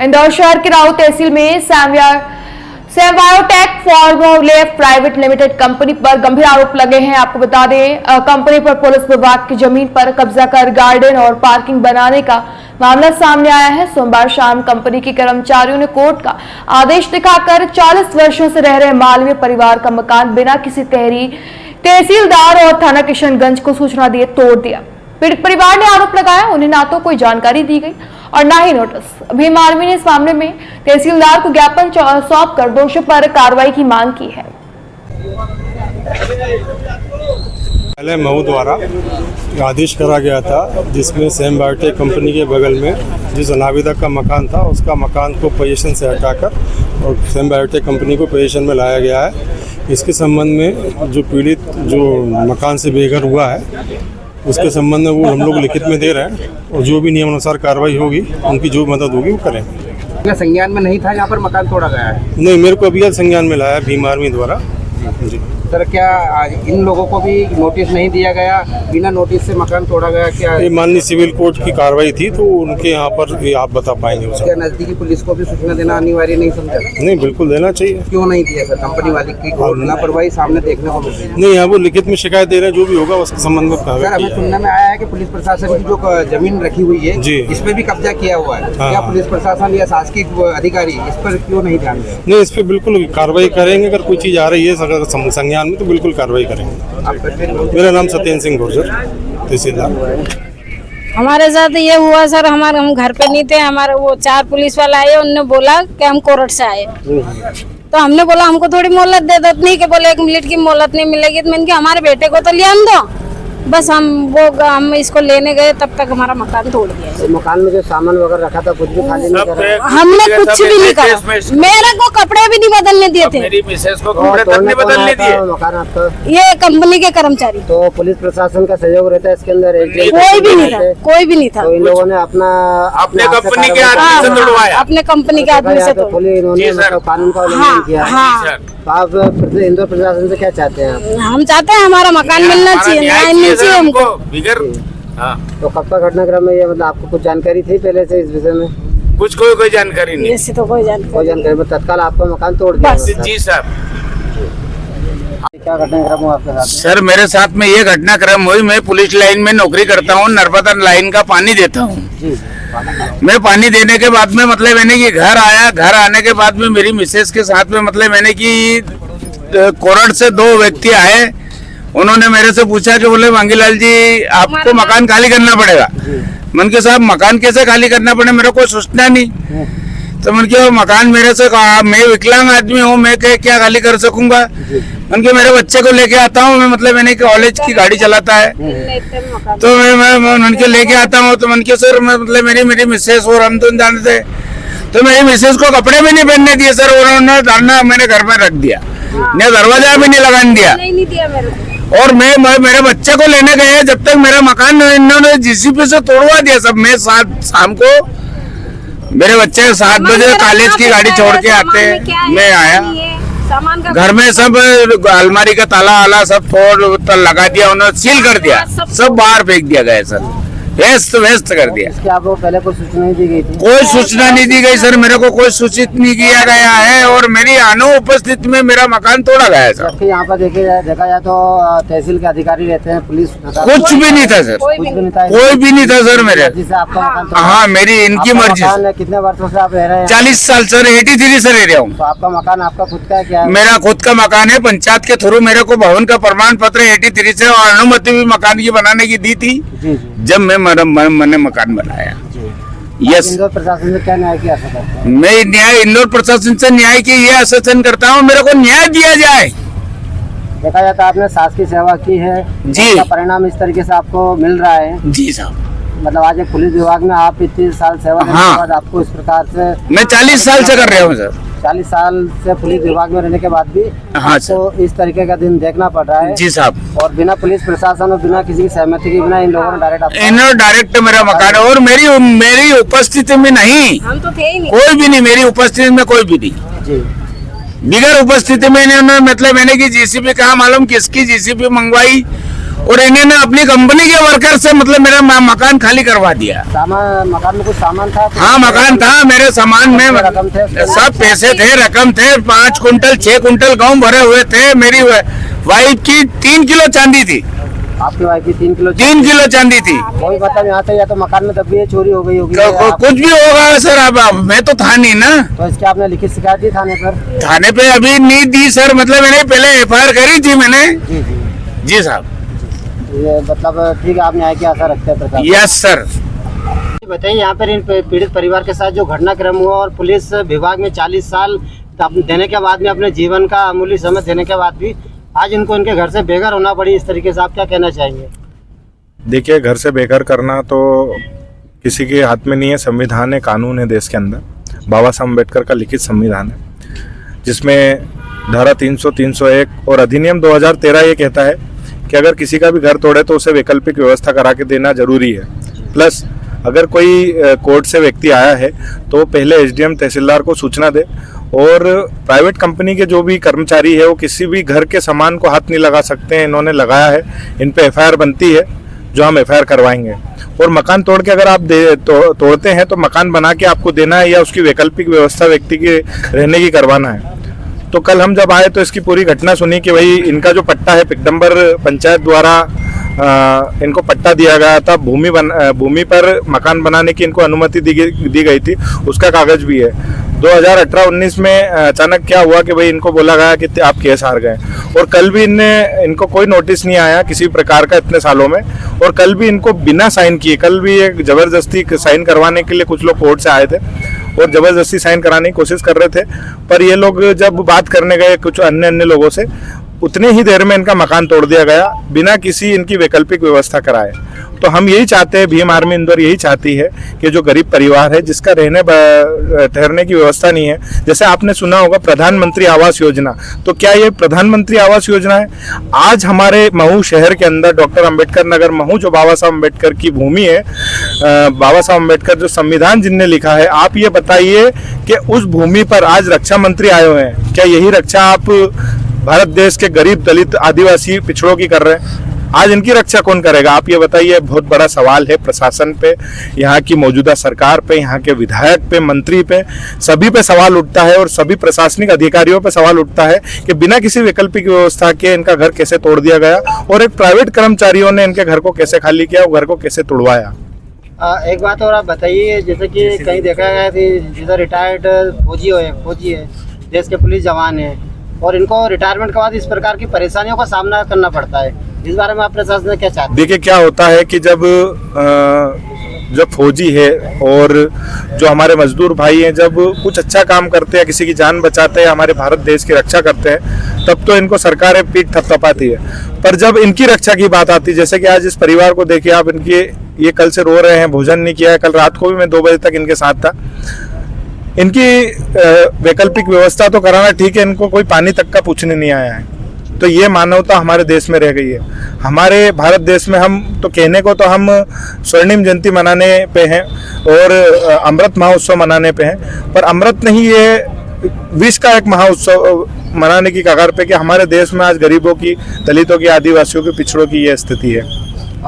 इंदौर शहर के राऊ तहसील में सेमवायोटेक फॉर्मोलेफ प्राइवेट लिमिटेड कंपनी पर गंभीर आरोप लगे हैं। आपको बता दें, कंपनी पर पुलिस विभाग की जमीन पर कब्जा कर गार्डन और पार्किंग बनाने का मामला सामने आया है। सोमवार शाम कंपनी के कर्मचारियों ने कोर्ट का आदेश दिखाकर 40 वर्षों से रह रहे मालवीय परिवार का मकान बिना किसी तहसीलदार और थाना किशनगंज को सूचना दिए तोड़ दिया। पीड़ित परिवार ने आरोप लगाया उन्हें ना तो कोई जानकारी दी गई और ना ही नोटिस। भीम आर्मी ने इस मामले में तहसीलदार को ज्ञापन सौंप कर दोषियों पर कार्रवाई की मांग की है। पहले महू द्वारा आदेश करा गया था जिसमें सेमवायोटेक कंपनी के बगल में जिस अनाविदा का मकान था उसका मकान को पोजीशन से हटाकर और सेमवायोटेक कंपनी को पोजीशन में लाया गया है। इसके संबंध में जो पीड़ित जो मकान से बेघर हुआ है उसके संबंध में वो हम लोग लिखित में दे रहे हैं और जो भी नियमानुसार कार्रवाई होगी उनकी जो मदद होगी वो करेंगे। संज्ञान में नहीं था, यहाँ पर मकान तोड़ा गया है? नहीं, मेरे को अभी संज्ञान में लाया भीम आर्मी द्वारा। जी सर, क्या इन लोगों को भी नोटिस नहीं दिया गया? बिना नोटिस से मकान तोड़ा गया क्या? ये माननीय सिविल कोर्ट की कार्रवाई थी तो उनके यहाँ पर ये आप बता पाएंगे उसको। क्या नजदीकी पुलिस को भी सूचना देना अनिवार्य नहीं समझा? नहीं, बिल्कुल देना चाहिए। क्यों नहीं दिया सर? कंपनी वाली की लापरवाही सामने देखने को मिल रही है। नहीं, यहाँ वो लिखित में शिकायत दे रहे हैं, जो भी होगा उसके संबंध में सर, हमें सुनने में आया है कि पुलिस प्रशासन की जो जमीन रखी हुई है जी, इस पर भी कब्जा किया हुआ है। क्या पुलिस प्रशासन या शासकीय अधिकारी इस पर क्यों नहीं ध्यान दे? नहीं, इस पर बिल्कुल कार्रवाई करेंगे। अगर कोई चीज आ रही है संज्ञान में तो बिल्कुल कार्रवाई करेंगे। मेरा नाम सत्येंद्र सिंह गुर्जर, तहसीलदार। हमारे साथ ये हुआ सर, हम घर पे नहीं थे, हमारे वो 4 पुलिस वाले आए, उन्होंने बोला कि हम कोर्ट से आए। तो हमने बोला हमको थोड़ी मोहलत दे दो, नहीं कि बोले 1 मिनट की मोहलत नहीं मिलेगी। तो मैंने कहा हमारे बेटे को तो ले आन दो। बस हम इसको लेने गए तब तक हमारा मकान तोड़ दिया। तो मकान में जो सामान वगैरह रखा था कुछ भी खाली नहीं करा? हमने कुछ भी नहीं करा, मेरे को कपड़े भी नहीं बदलने दिए थे। मेरी मिसेस को कपड़े तक नहीं बदलने दिए। मकान आपका? ये कंपनी के कर्मचारी। तो पुलिस प्रशासन का सहयोग रहता है इसके अंदर? कोई भी नहीं था, कोई भी नहीं था। तो इन लोगों ने अपने कंपनी के आदमी से तोड़वाया? अपने कंपनी के आदमी से इन्होंने कानून का उल्लंघन किया। आप इंदौर प्रशासन से क्या चाहते हैं? हम चाहते हैं हमारा मकान मिलना चाहिए, न्याय मिलना चाहिए हमको। तो कब का घटनाक्रम है ये? मतलब आपको कुछ जानकारी थी पहले से इस विषय में? कुछ कोई जानकारी नहीं। ऐसे तो कोई जानकारी में तत्काल आपका मकान तोड़ दिया? जी साहब। क्या घटनाक्रम हुआ आपके साथ? सर, मेरे साथ में ये घटनाक्रम हुई। मैं पुलिस लाइन में नौकरी करता हूँ, नर्मदा लाइन का पानी देता हूँ। मैं पानी देने के बाद में मतलब मैंने कि घर आया, घर आने के बाद में मेरी मिसेस के साथ में मतलब मैंने कि कोरट से 2 व्यक्ति आए। उन्होंने मेरे से पूछा कि बोले मांगीलाल जी आपको मकान खाली करना पड़ेगा। मन के साहब मकान कैसे खाली करना पड़े, मेरे को सोचना नहीं। तो मन के मकान मेरे से कहा, मैं विकलांग आदमी हूँ, मैं क्या खाली कर सकूंगा। मन के मेरे बच्चे को लेके आता हूँ मैं, मतलब मैंने कॉलेज की गाड़ी चलाता है तो मैं मन के लेके आता हूँ। तो मन के सर मैं मतलब मेरी मिसेस और हम तो जानते थे, तो मेरी मिसेस को कपड़े भी नहीं पहनने दिए सर। उन्होंने धरना मैंने घर में रख दिया, ने दरवाजा भी नहीं लगाने दिया। और मैं मेरे बच्चे को लेने गए, जब तक मेरा मकान इन्होंने जीसीपी से तोड़वा दिया सब। मैं शाम को मेरे बच्चे 7 बजे कॉलेज की गाड़ी छोड़ के आते, मैं आया घर में सब अलमारी का ताला आला सब तोड़ लगा दिया, उन्होंने सील कर दिया, सब बाहर फेंक दिया गया सर, व्यस्त कर दिया। आपको पहले कोई सूचना नहीं दी गई थी? कोई सूचना नहीं दी गई सर, मेरे को कोई सूचित नहीं किया गया है और मेरी अनुपस्थिति में मेरा मकान तोड़ा गया है सर। यहाँ पर देखा जाए तो तहसील के अधिकारी रहते हैं, पुलिस कुछ भी नहीं था सर, कोई भी नहीं था सर मेरे। आपका मकान? हाँ, मेरी इनकी मर्जी। कितने वर्षों से आप रह रहे हैं? 40 साल सर, 83 से रह रहा हूँ। तो आपका मकान आपका खुद का है क्या? मेरा खुद का मकान है, पंचायत के थ्रू मेरे को भवन का प्रमाण पत्र 83 से और अनुमति भी मकान की बनाने की दी थी जब मैंने मकान बनाया। यस। इंदौर प्रशासन से क्या न्याय की आशा करते हैं? मैं इंदौर प्रशासन से न्याय की ये आश्वासन करता हूँ, मेरे को न्याय दिया जाए। देखा जाता है आपने शासकीय सेवा की है जी, परिणाम इस तरीके से आपको मिल रहा है। जी साहब। मतलब आज एक पुलिस विभाग में आप इतने साल सेवा देने के बाद आपको इस प्रकार से? मैं 40 साल से कर रहा हूँ सर। 40 साल से पुलिस विभाग में रहने के बाद भी तो इस तरीके का दिन देखना पड़ रहा है? जी साहब। और बिना पुलिस प्रशासन और बिना किसी की सहमति के बिना इन लोगों ने डायरेक्ट मेरा मकान, और मेरी उपस्थिति में नहीं, हम तो थे ही नहीं, कोई भी नहीं, मेरी उपस्थिति में कोई भी नहीं जी। बिगर उपस्थिति में इन्होंने मतलब मैंने की जीसीबी कहा, मालूम किसकी जीसीबी मंगवाई और इन्होंने अपनी कंपनी के वर्कर से मतलब मेरा मकान खाली करवा दिया। मकान में कुछ सामान था? हाँ मकान था, मेरे सामान में रकम थे? सब पैसे थे, रकम थे, 5 कुंटल 6 कुंटल गेहूं भरे हुए थे। मेरी वाइफ की 3 किलो चांदी थी। आपकी वाइफ की 3 किलो चांदी थी। कोई मतलब यहाँ से या तो मकान में दबी है, चोरी हो गई होगी, कुछ भी होगा सर। अब मैं तो था नहीं ना। तो इसके आपने लिखित शिकायत दी थाने पर? थाने पे अभी नहीं दी सर, मतलब मैंने पहले FIR करी थी मैंने। जी साहब। ये मतलब ठीक है, आप न्याय की आशा रखते हैं? Yes sir. बताइए, यहाँ पर इन पीड़ित परिवार के साथ जो घटनाक्रम हुआ और पुलिस विभाग में 40 साल देने के बाद में, अपने जीवन का अमूल्य समय देने के बाद भी आज इनको इनके घर से बेघर होना पड़ी इस तरीके से, आप क्या कहना चाहेंगे? देखिए, घर से बेघर करना तो किसी के हाथ में नहीं है। संविधान है, कानून है देश के अंदर। बाबा साहब अम्बेडकर का लिखित संविधान है, जिसमें धारा 300, 301 और अधिनियम 2013 ये कहता है कि अगर किसी का भी घर तोड़े तो उसे वैकल्पिक व्यवस्था करा के देना जरूरी है। प्लस अगर कोई कोर्ट से व्यक्ति आया है तो पहले SDM तहसीलदार को सूचना दे, और प्राइवेट कंपनी के जो भी कर्मचारी है वो किसी भी घर के सामान को हाथ नहीं लगा सकते हैं। इन्होंने लगाया है, इन पे FIR बनती है, जो हम FIR करवाएंगे। और मकान तोड़ के अगर आप तोड़ते हैं तो मकान बना के आपको देना है या उसकी वैकल्पिक व्यवस्था व्यक्ति की रहने की करवाना है। तो कल हम जब आए तो इसकी पूरी घटना सुनी कि भाई इनका जो पट्टा है, पिकडम्बर पंचायत द्वारा इनको पट्टा दिया गया था, भूमि पर मकान बनाने की इनको अनुमति दी गई थी, उसका कागज भी है। 2018-19 में अचानक क्या हुआ कि भाई इनको बोला गया कि आप केस हार गए, और कल भी इनको कोई नोटिस नहीं आया किसी प्रकार का इतने सालों में, और कल भी इनको बिना साइन किए, कल भी एक जबरदस्ती साइन करवाने के लिए कुछ लोग कोर्ट से आए थे और जबरदस्ती साइन कराने की कोशिश कर रहे थे। पर ये लोग जब बात करने गए कुछ अन्य लोगों से, उतने ही देर में इनका मकान तोड़ दिया गया बिना किसी इनकी वैकल्पिक व्यवस्था कराए। तो हम यही चाहते हैं, भीम आर्मी इंदौर यही चाहती है कि जो गरीब परिवार है जिसका रहने ठहरने की व्यवस्था नहीं है, जैसे आपने सुना होगा प्रधानमंत्री आवास योजना, तो क्या ये प्रधानमंत्री आवास योजना है? आज हमारे महू शहर के अंदर डॉक्टर अंबेडकर नगर महू, जो बाबा साहब अम्बेडकर की भूमि है, बाबा साहब अम्बेडकर जो संविधान जिनने लिखा है, आप ये बताइए कि उस भूमि पर आज रक्षा मंत्री आए हुए हैं, क्या यही रक्षा आप भारत देश के गरीब दलित आदिवासी पिछड़ों की कर रहे हैं? आज इनकी रक्षा कौन करेगा? आप ये बताइए। बहुत बड़ा सवाल है प्रशासन पे, यहाँ की मौजूदा सरकार पे, यहाँ के विधायक पे, मंत्री पे, सभी पे सवाल उठता है, और सभी प्रशासनिक अधिकारियों पे सवाल उठता है कि बिना किसी वैकल्पिक व्यवस्था के इनका घर कैसे तोड़ दिया गया, और एक प्राइवेट कर्मचारियों ने इनके घर को कैसे खाली किया, और घर को कैसे तोड़वाया। एक बात और आप बताइए, जैसे कि कहीं देखा गया कि जिधर रिटायर्ड फौजी है, देश के पुलिस जवान है, और इनको रिटायरमेंट के बाद इस प्रकार की परेशानियों का सामना करना पड़ता है, इस बारे में आप प्रशासन से क्या चाहते हैं? देखिए, क्या होता है कि जब फौजी है और जो हमारे मजदूर भाई हैं, जब कुछ अच्छा काम करते हैं, किसी की जान बचाते हैं, हमारे भारत देश की रक्षा करते हैं, तब तो इनको सरकारें पीठ थपथपाती है। पर जब इनकी रक्षा की बात आती है, जैसे कि आज इस परिवार को देखिए आप, इनके ये कल से रो रहे हैं, भोजन नहीं किया है, कल रात को भी मैं 2 बजे तक इनके साथ था। इनकी वैकल्पिक व्यवस्था तो कराना ठीक है, इनको कोई पानी तक का पूछने नहीं आया है। तो ये मानवता हमारे देश में रह गई है। हमारे भारत देश में हम तो कहने को तो हम स्वर्णिम जयंती मनाने पे हैं और अमृत महोत्सव मनाने पे हैं, पर अमृत नहीं, ये विश्व का एक महोत्सव मनाने की कगार पे कि हमारे देश में आज गरीबों की, दलितों की, आदिवासियों की, पिछड़ों की ये स्थिति है।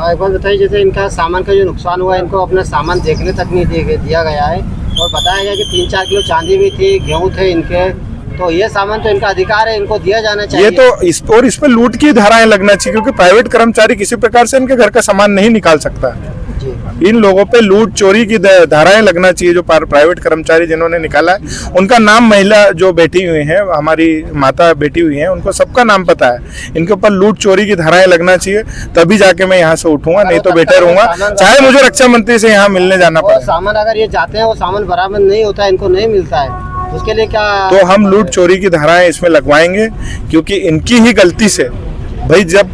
एक बात बताइए, जैसे इनका सामान का जो नुकसान हुआ, इनको अपना सामान देखने तक नहीं दिया गया है, और बताया गया कि 3-4 किलो चांदी भी थी, गेहूँ थे इनके, तो ये सामान तो इनका अधिकार है, इनको दिया जाना चाहिए। ये तो इस पे लूट की धाराएं लगना चाहिए, क्योंकि प्राइवेट कर्मचारी किसी प्रकार से इनके घर का सामान नहीं निकाल सकता है। इन लोगों पे लूट चोरी की धाराएं लगना चाहिए। जो प्राइवेट कर्मचारी जिन्होंने निकाला है, उनका नाम, महिला जो बैठी हुई हैं, हमारी माता बैठी हुई हैं, उनको सबका नाम पता है। इनके ऊपर लूट चोरी की धाराएं लगना चाहिए, तभी जाके मैं यहाँ से उठूंगा, नहीं तो बैठे रहूंगा, चाहे मुझे रक्षा मंत्री से यहाँ मिलने जाना पड़े। सामान अगर ये जाते हैं, वो सामान बराबर नहीं होता है, इनको नहीं मिलता है, उसके लिए क्या? तो हम लूट चोरी की धाराएं इसमें लगवाएंगे, क्योंकि इनकी ही गलती से भाई, जब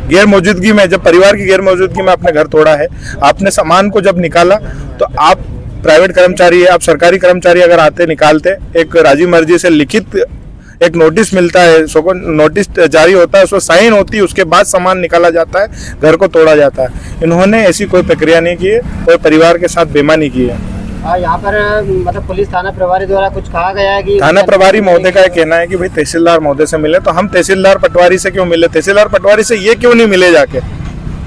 गैर मौजूदगी में, जब परिवार की गैर मौजूदगी में आपने घर तोड़ा है, आपने सामान को जब निकाला, तो आप प्राइवेट कर्मचारी है, आप सरकारी कर्मचारी अगर आते निकालते, एक राजी मर्जी से लिखित एक नोटिस मिलता है, सो नोटिस जारी होता है, उसमें साइन होती है, उसके बाद सामान निकाला जाता है, घर को तोड़ा जाता है। इन्होंने ऐसी कोई प्रक्रिया नहीं की है और परिवार के साथ बेईमानी की है। यहाँ पर मतलब पुलिस थाना प्रभारी द्वारा कुछ कहा गया है कि थाना प्रभारी महोदय का कहना है कि भाई तहसीलदार महोदय से मिले, तो हम तहसीलदार पटवारी से क्यों मिले, तहसीलदार पटवारी से ये क्यों नहीं मिले जाके?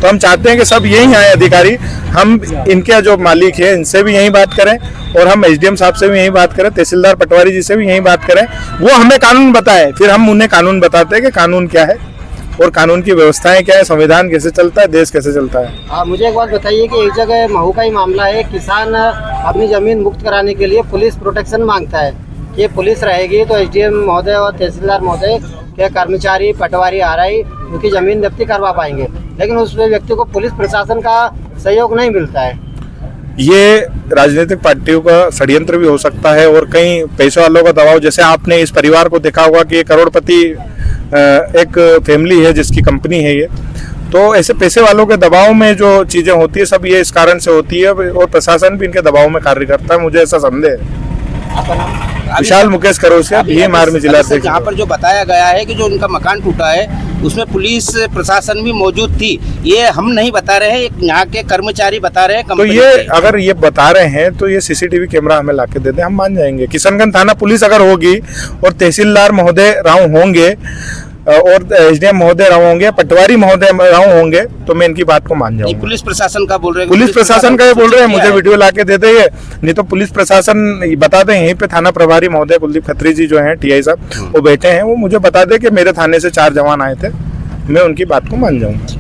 तो हम चाहते हैं कि सब यही आए अधिकारी, हम इनके जो मालिक है इनसे भी यही बात करें और हम एसडीएम साहब से भी यही बात करें, तहसीलदार पटवारी जी से भी यही बात करें, वो हमें कानून बताए, फिर हम उन्हें कानून बताते हैं कि कानून क्या है और कानून की व्यवस्थाएं क्या है, संविधान कैसे चलता है, देश कैसे चलता है। मुझे एक बात बताइए कि एक जगह महू का ही मामला है, किसान अपनी जमीन मुक्त कराने के लिए पुलिस प्रोटेक्शन मांगता है कि पुलिस रहेगी तो एसडीएम महोदय और तहसीलदार महोदय के कर्मचारी, पटवारी, आरआई उनकी जमीन जब्ती करवा पाएंगे, लेकिन उस व्यक्ति को पुलिस प्रशासन का सहयोग नहीं मिलता है। ये राजनीतिक पार्टियों का षड्यंत्र भी हो सकता है और कई पैसे वालों का दबाव, जैसे आपने इस परिवार को देखा होगा कि करोड़पति एक फैमिली है जिसकी कंपनी है ये, तो ऐसे पैसे वालों के दबाव में जो चीजें होती है सब ये इस कारण से होती है और प्रशासन भी इनके दबाव में कार्य करता है, मुझे ऐसा संदेह है। विशाल मुकेश करोसिया, भीम आर्मी जिला अध्यक्ष। यहाँ पर जो बताया गया है कि जो उनका मकान टूटा है उसमें पुलिस प्रशासन भी मौजूद थी, ये हम नहीं बता रहे हैं, यहाँ के कर्मचारी बता रहे हैं। तो ये अगर ये बता रहे हैं तो ये सीसीटीवी कैमरा हमें लाके दे दें, हम मान जाएंगे। किशनगंज थाना पुलिस अगर होगी और तहसीलदार महोदय राव होंगे और एसडीएम महोदय राव होंगे, पटवारी महोदय राव होंगे, तो मैं इनकी बात को मान जाऊंगा। पुलिस प्रशासन का बोल रहे हैं, पुलिस प्रशासन का ये बोल रहे हैं, मुझे वीडियो लाके दे देंगे, नहीं तो पुलिस प्रशासन बता दें। यहीं पे थाना प्रभारी महोदय कुलदीप खत्री जी जो हैं टीआई साहब, वो बैठे हैं, वो मुझे बता दें कि मेरे थाने से 4 जवान आए थे, मैं उनकी बात को मान जाऊंगा।